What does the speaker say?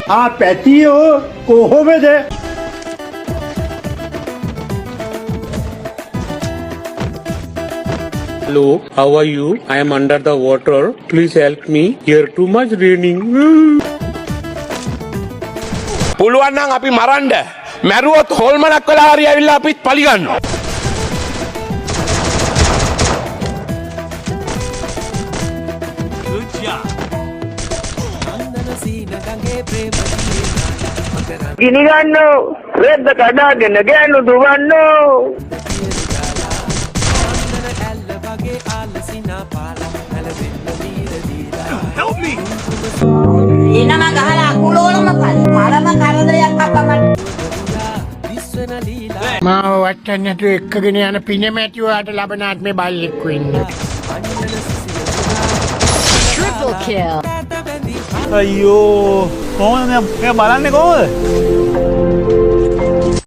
පැතියෝ කොහොමද? Hello, how are you? I am under the water. Please help me. Here too much raining. පුළුවන් නම් අපි මරන්න. මැරුවොත් හොල්මනක් වෙලා හරි ඇවිල්ලා අපිත් පලි ගන්නවා. ගිනි ගන්නෝ රෙද්ද කඩාගෙන ගෑනු දුවන්නෝ එනම ගහලා අකුලෝලම මරම කරදරයක් අපමණ මාව වට්ටන්න නැතුව එක්කගෙන යන පිනමැටිවාට ලබන ආත්මේ බල්ලෙක් වෙන්න. triple kill අයියෝ කොහොමද මෙයා බලන්නේ කොහොමද?